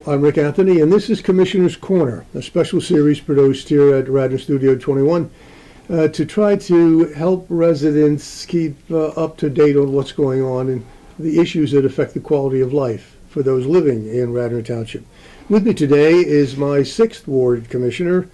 I'm Rick Anthony, and this is Commissioner's Corner, a special series produced here at Radnor Studio 21 to try to help residents keep up to date on what's going on and the issues that affect the quality of life for those living in Radnor Township. With me today is my 6th Ward Commissioner,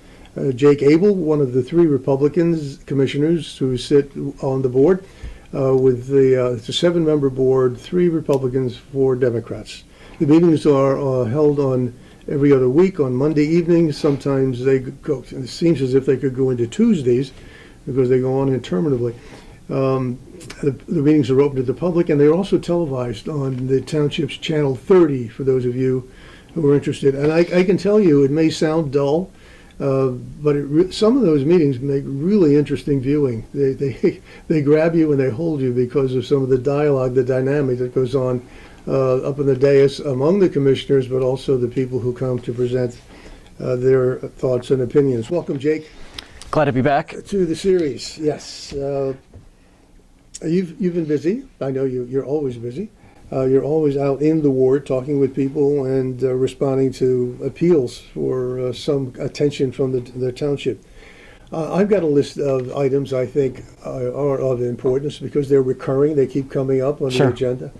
Jake Abel, one of the 3 Republicans commissioners who sit on the board. It's a 7-member board, 3 Republicans, 4 Democrats. The meetings are held on every other week on Monday evenings. Sometimes they go, it seems as if they could go into Tuesdays because they go on interminably. The meetings are open to the public, and they're also televised on the township's Channel 30 for those of you who are interested. And I can tell you, it may sound dull, but some of those meetings make really interesting viewing. They grab you and they hold you because of some of the dialogue, the dynamic that goes on up in the dais among the commissioners, but also the people who come to present their thoughts and opinions. Welcome, Jake. Glad to be back. To the series, yes. You've been busy. I know you're always busy. You're always out in the ward talking with people and responding to appeals for some attention from the township. I've got a list of items I think are of importance because they're recurring. They keep coming up on the agenda.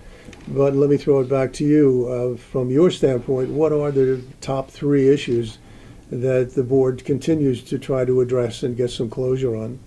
But let me throw it back to you. From your standpoint, what are the top 3 issues that the board continues to try to address and get some closure on?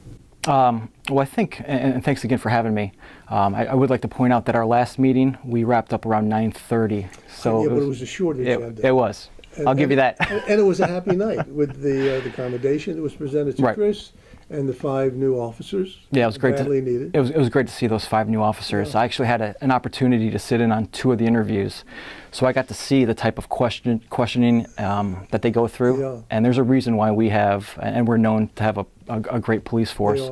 Well, I think, and thanks again for having me, I would like to point out that our last meeting, we wrapped up around 9:30. So yeah, but it was a short agenda. It was. I'll give you that. And it was a happy night with the accommodation that was presented to Chris and the 5 new officers. Yeah, it was great. Badly needed. It was great to see those 5 new officers. Yeah. I actually had an opportunity to sit in on 2 of the interviews, so I got to see the type of questioning that they go through. Yeah. And there's a reason why we have, and we're known to have a great police force,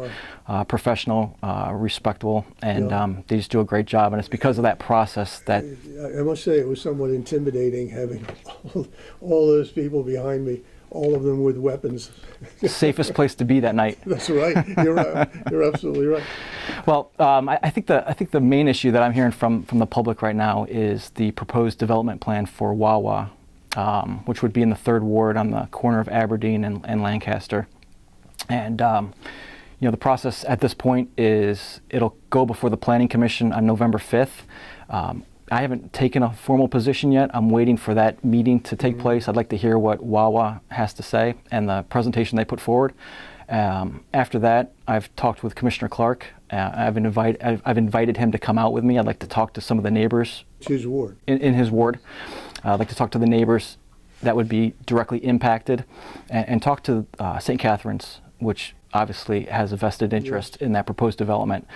professional, respectable, and they just do a great job. And it's because of that process that I must say it was somewhat intimidating having all those people behind me. All of them with weapons. Safest place to be that night. That's right. You're absolutely right. Well, I think the main issue that I'm hearing from the public right now is the proposed development plan for Wawa, which would be in the 3rd Ward on the corner of Aberdeen and Lancaster. And the process at this point is it'll go before the Planning Commission on November 5th. I haven't taken a formal position yet. I'm waiting for that meeting to take place. I'd like to hear what Wawa has to say and the presentation they put forward. After that, I've talked with Commissioner Clark. I've invited him to come out with me. I'd like to talk to some of the neighbors. It's his ward. In his ward. I'd like to talk to the neighbors that would be directly impacted and talk to St. Catherine's, which obviously has a vested interest in that proposed development.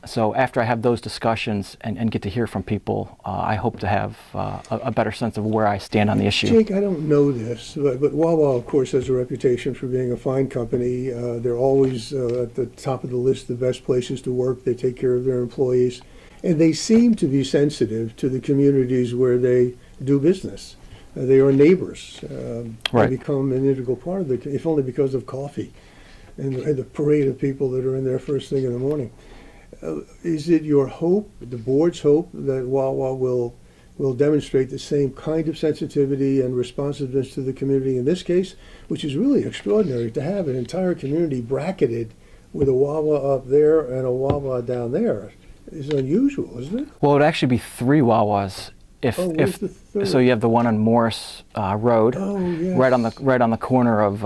So after I have those discussions and get to hear from people, I hope to have a better sense of where I stand on the issue. Jake, I don't know this, but Wawa, of course, has a reputation for being a fine company. They're always at the top of the list, the best places to work. They take care of their employees. And they seem to be sensitive to the communities where they do business. They are neighbors. They become an integral part of if only because of coffee and the parade of people that are in there first thing in the morning. Is it your hope, the board's hope, that Wawa will demonstrate the same kind of sensitivity and responsiveness to the community in this case, which is really extraordinary to have an entire community bracketed with a Wawa up there and a Wawa down there? Is unusual, isn't it? Well, it would actually be 3 Wawas. So you have the one on Morris Road, right on the corner of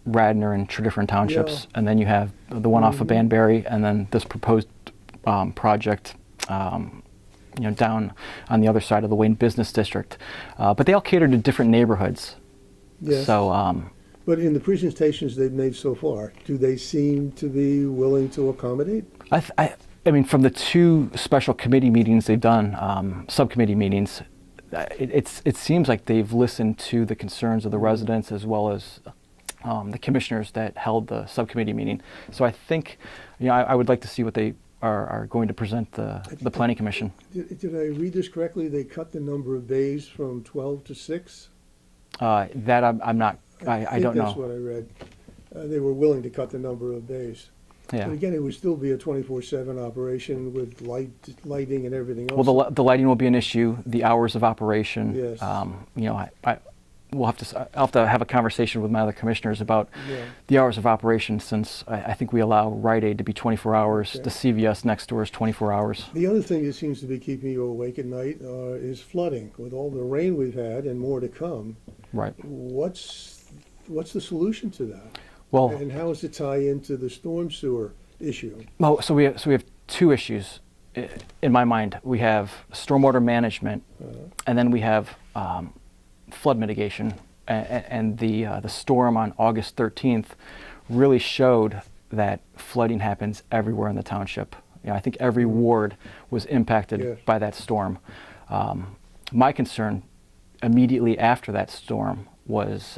Radnor and 2 different townships, and then you have the one off of Banbury, and then this proposed project, down on the other side of the Wayne Business District. But they all cater to different neighborhoods. Yes. So. But in the presentations they've made so far, do they seem to be willing to accommodate? I mean, from the 2 special committee meetings they've done, subcommittee meetings, it seems like they've listened to the concerns of the residents as well as the commissioners that held the subcommittee meeting. So I think, I would like to see what they are going to present the Planning Commission. Did I read this correctly? They cut the number of bays from 12 to 6? That I'm not. I don't know. That's what I read. They were willing to cut the number of bays. Yeah. But again, it would still be a 24/7 operation with lighting and everything else. Well, the lighting will be an issue. The hours of operation. Yes. You know, I'll have to have a conversation with my other commissioners about Yeah. the hours of operation, since I think we allow Rite Aid to be 24 hours. Okay. The CVS next door is 24 hours. The other thing that seems to be keeping you awake at night is flooding. With all the rain we've had and more to come, Right. what's the solution to that? Well, And how does it tie into the storm sewer issue? so we have two issues in my mind. We have stormwater management, and then we have flood mitigation. And the storm on August 13th really showed that flooding happens everywhere in the township. You know, I think every ward was impacted Yes. by that storm. My concern immediately after that storm was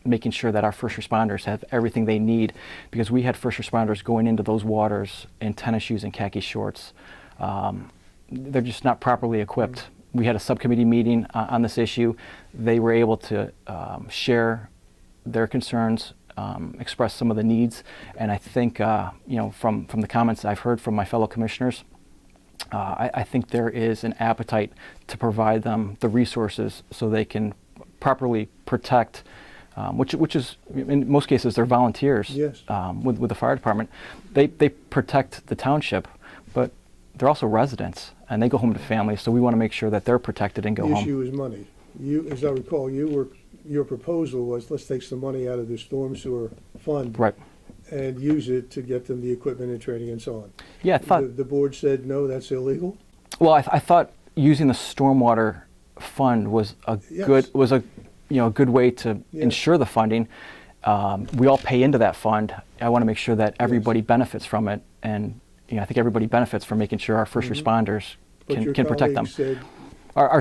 making sure that our first responders have everything they need, because we had first responders going into those waters in tennis shoes and khaki shorts. They're just not properly equipped. We had a subcommittee meeting on this issue. They were able to share their concerns, express some of the needs, and I think you know, from the comments I've heard from my fellow commissioners, I think there is an appetite to provide them the resources so they can properly protect, which is, in most cases, they're volunteers. Yes. With the fire department. They protect the township, but they're also residents, and they go home to families, so we want to make sure that they're protected and go The home. issue is money. You, as I recall, your proposal was, let's take some money out of the storm sewer fund Right. and use it to get them the equipment and training and so on. Yeah, I thought. The board said, no, that's illegal? Well, I thought using the stormwater fund was a Yes. good way to Yes. ensure the funding. We all pay into that fund. I want to make sure that everybody benefits from it, and you know, I think everybody benefits from making sure our first responders But your can protect them. colleague said, Our or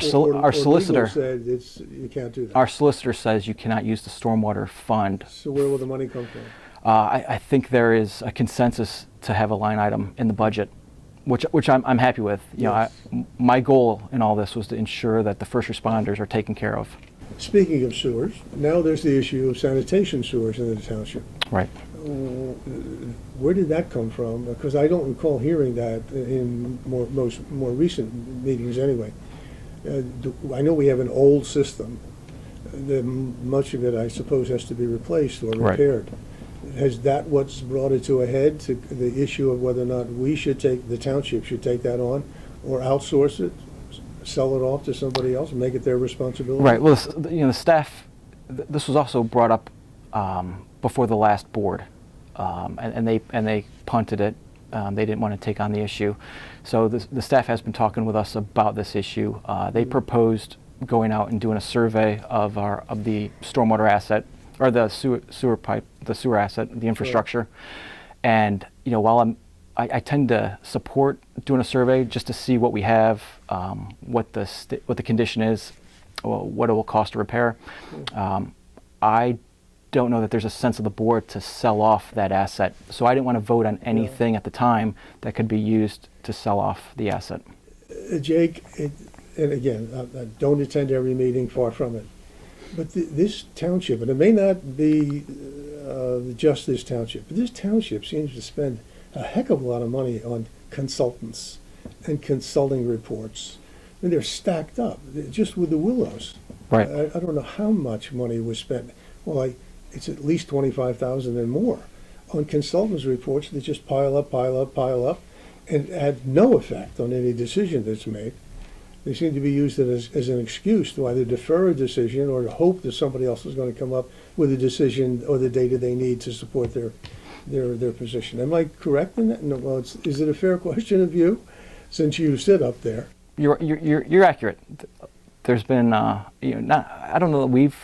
solicitor. legal said you can't do that. Our solicitor says you cannot use the stormwater fund. So where will the money come from? I think there is a consensus to have a line item in the budget, which I'm happy with. You know, Yes. my goal in all this was to ensure that the first responders are taken care of. Speaking of sewers, now there's the issue of sanitation sewers in the township. Right. Where did that come from? Because I don't recall hearing that in more recent meetings anyway. I know we have an old system. Much of it, I suppose, has to be replaced or Right. repaired. Has that what's brought it to a head, to the issue of whether or not the township should take that on, or outsource it, sell it off to somebody else, and make it their responsibility? Right. Well, the staff. This was also brought up before the last board, and they punted it. They didn't want to take on the issue, so the staff has been talking with us about this issue. They proposed going out and doing a survey of the stormwater asset, or the sewer asset, the infrastructure. And you know, while I tend to support doing a survey just to see what we have, what the condition is, what it will cost to repair. I don't know that there's a sense of the board to sell off that asset, so I didn't want to vote on anything at the time that could be used to sell off the asset. Jake, and again, I don't attend every meeting, far from it, but this township, and it may not be just this township, but this township seems to spend a heck of a lot of money on consultants and consulting reports. And they're stacked up, just with the Willows. Right. I don't know how much money was spent. Well, it's at least $25,000 and more on consultants' reports that just pile up, and have no effect on any decision that's made. They seem to be used as an excuse to either defer a decision or to hope that somebody else is going to come up with a decision or the data they need to support their position. Am I correct in that? No, well, is it a fair question of you, since you sit up there? You're accurate. There's been I don't know that we've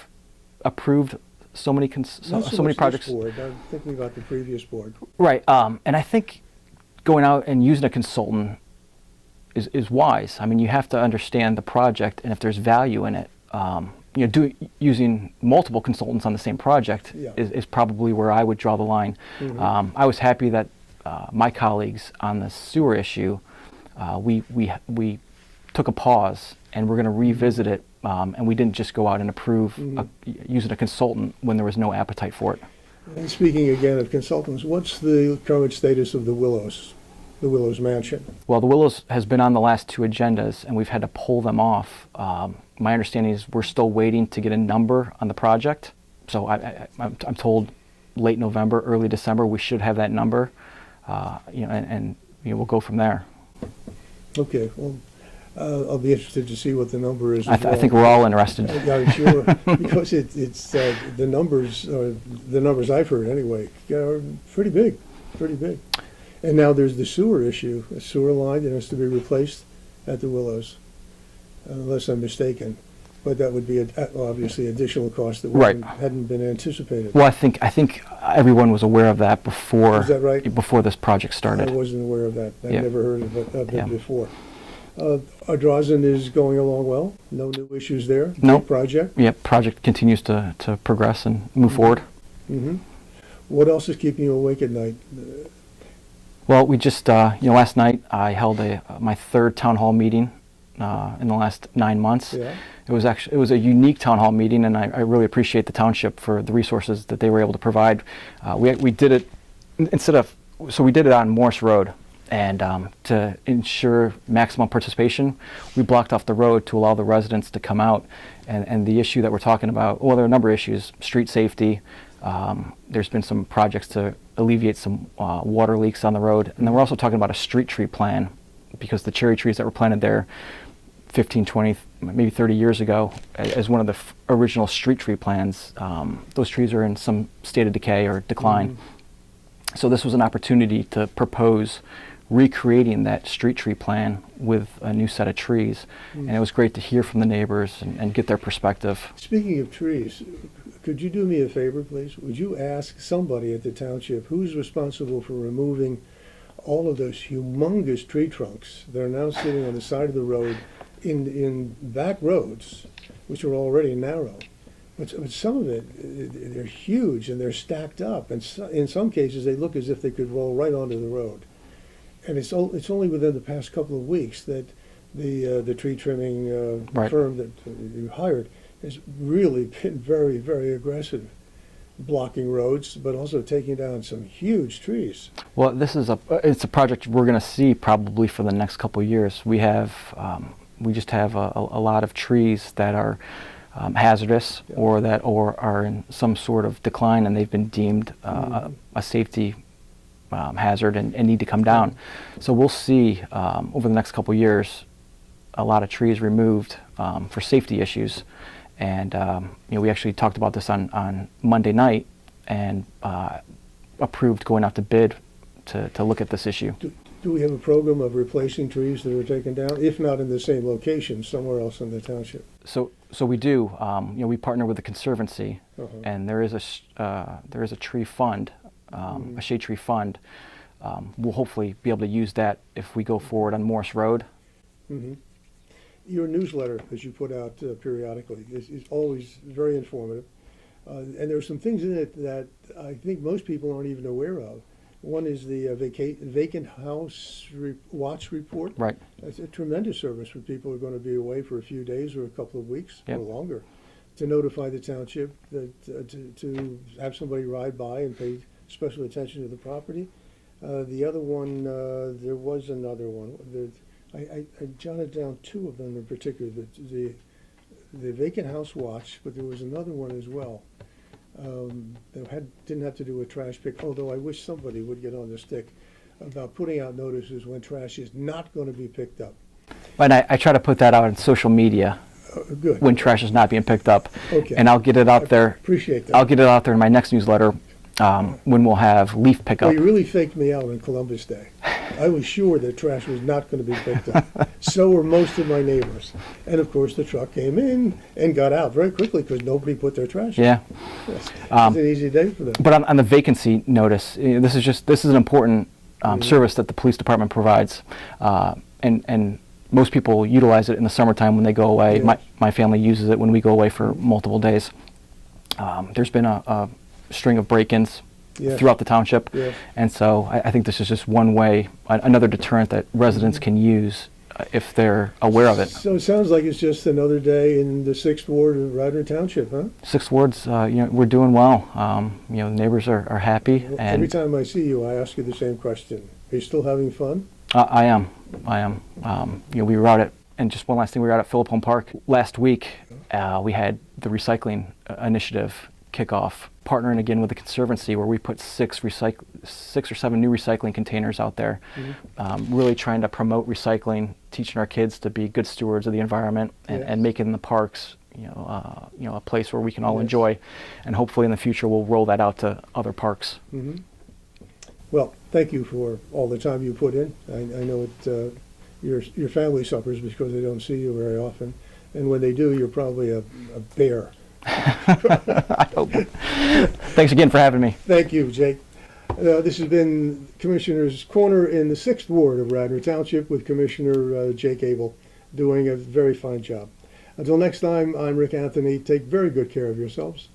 approved so many Not so many much projects. this board. I'm thinking about the previous board. Right. And I think going out and using a consultant is wise. I mean, you have to understand the project, and if there's value in it, using multiple consultants on the same project is probably where I would draw the line. Mm-hmm. I was happy that my colleagues on the sewer issue, we took a pause, and we're going to revisit it, and we didn't just go out and approve using a consultant when there was no appetite for it. And speaking again of consultants, what's the current status of the Willows mansion? Well, the Willows has been on the last two agendas, and we've had to pull them off. My understanding is we're still waiting to get a number on the project. So I'm told late November, early December, we should have that number, and we'll go from there. Okay, well, I'll be interested to see what the number is. I think we're all interested. I'm sure, because it's the numbers I've heard anyway, are pretty big. And now there's the sewer issue, a sewer line that has to be replaced at the Willows, unless I'm mistaken. But that would be obviously additional cost that hadn't been anticipated. Well, I think everyone was aware of that before. Is that right? Before this project started. I wasn't aware of that. I've Yeah. never heard of it Yeah. before. Ardrossan is going along well. No new issues there. Nope. Big project. Yeah, project continues to progress and move forward. Mm-hmm. What else is keeping you awake at night? Well, we just, last night I held my third town hall meeting in the last 9 months. Yeah. It was a unique town hall meeting, and I really appreciate the township for the resources that they were able to provide. We did it we did it on Morse Road, and to ensure maximum participation, we blocked off the road to allow the residents to come out. And the issue that we're talking about, well, there are a number of issues: street safety. There's been some projects to alleviate some water leaks on the road, and then we're also talking about a street tree plan, because the cherry trees that were planted there 15, 20, maybe 30 years ago as one of the original street tree plans, those trees are in some state of decay or decline. Mm-hmm. So this was an opportunity to propose recreating that street tree plan with a new set of trees. Mm-hmm. And it was great to hear from the neighbors and get their perspective. Speaking of trees, could you do me a favor, please? Would you ask somebody at the township who's responsible for removing all of those humongous tree trunks that are now sitting on the side of the road in back roads, which are already narrow. But some of it, they're huge and they're stacked up, and in some cases they look as if they could roll right onto the road. And it's only within the past couple of weeks that the tree trimming firm that you hired has really been very, very aggressive, blocking roads, but also taking down some huge trees. Well, it's a project we're going to see probably for the next couple of years. We just have a lot of trees that are hazardous, yeah, or are in some sort of decline, and they've been deemed a safety hazard and need to come down. So we'll see over the next couple of years a lot of trees removed for safety issues. And we actually talked about this on Monday night and approved going out to bid to look at this issue. Do we have a program of replacing trees that are taken down, if not in the same location, somewhere else in the township? So we do. We partner with the Conservancy, and there is a tree fund, a shade tree fund. We'll hopefully be able to use that if we go forward on Morse Road. Mm-hmm. Your newsletter, as you put out periodically, is always very informative. And there are some things in it that I think most people aren't even aware of. One is the vacant house watch report. Right. It's a tremendous service for people who are going to be away for a few days or a couple of weeks, yep, or longer, to notify the township that to have somebody ride by and pay special attention to the property. The other one, there was another one. I jotted down two of them in particular, the vacant house watch, but there was another one as well that didn't have to do with trash pick, although I wish somebody would get on the stick about putting out notices when trash is not going to be picked up. And I try to put that out on social media. Good. When trash is not being picked up. Okay. And I'll get it out there. Appreciate that. I'll get it out there in my next newsletter when we'll have leaf pickup. Well, you really faked me out on Columbus Day. I was sure that trash was not going to be picked up. So were most of my neighbors. And of course the truck came in and got out very quickly because nobody put their trash in. Yeah. Yes. It was an easy day for them. But on the vacancy notice, this is an important service that the police department provides. And most people utilize it in the summertime when they go away. Yes. My family uses it when we go away for multiple days. There's been a string of break-ins, yes, throughout the township. Yes. And so I think this is just one way, another deterrent that residents can use if they're aware of it. So it sounds like it's just another day in the 6th Ward of Radnor Township, huh? 6 wards, we're doing well. The neighbors are happy. Well, And every time I see you, I ask you the same question. Are you still having fun? I am. We were out at, and just one last thing, we were out at Phillip Home Park last week. We had the recycling initiative kickoff, partnering again with the Conservancy, where we put 6 or 7 new recycling containers out there, really trying to promote recycling, teaching our kids to be good stewards of the environment, and making the parks, a place where we can all enjoy, and hopefully in the future we'll roll that out to other parks. Well, thank you for all the time you put in. I know your family suffers because they don't see you very often, and when they do, you're probably a bear. I hope. Thanks again for having me. Thank you, Jake. This has been Commissioner's Corner in the 6th Ward of Radnor Township with Commissioner Jake Abel, doing a very fine job. Until next time, I'm Rick Anthony. Take very good care of yourselves.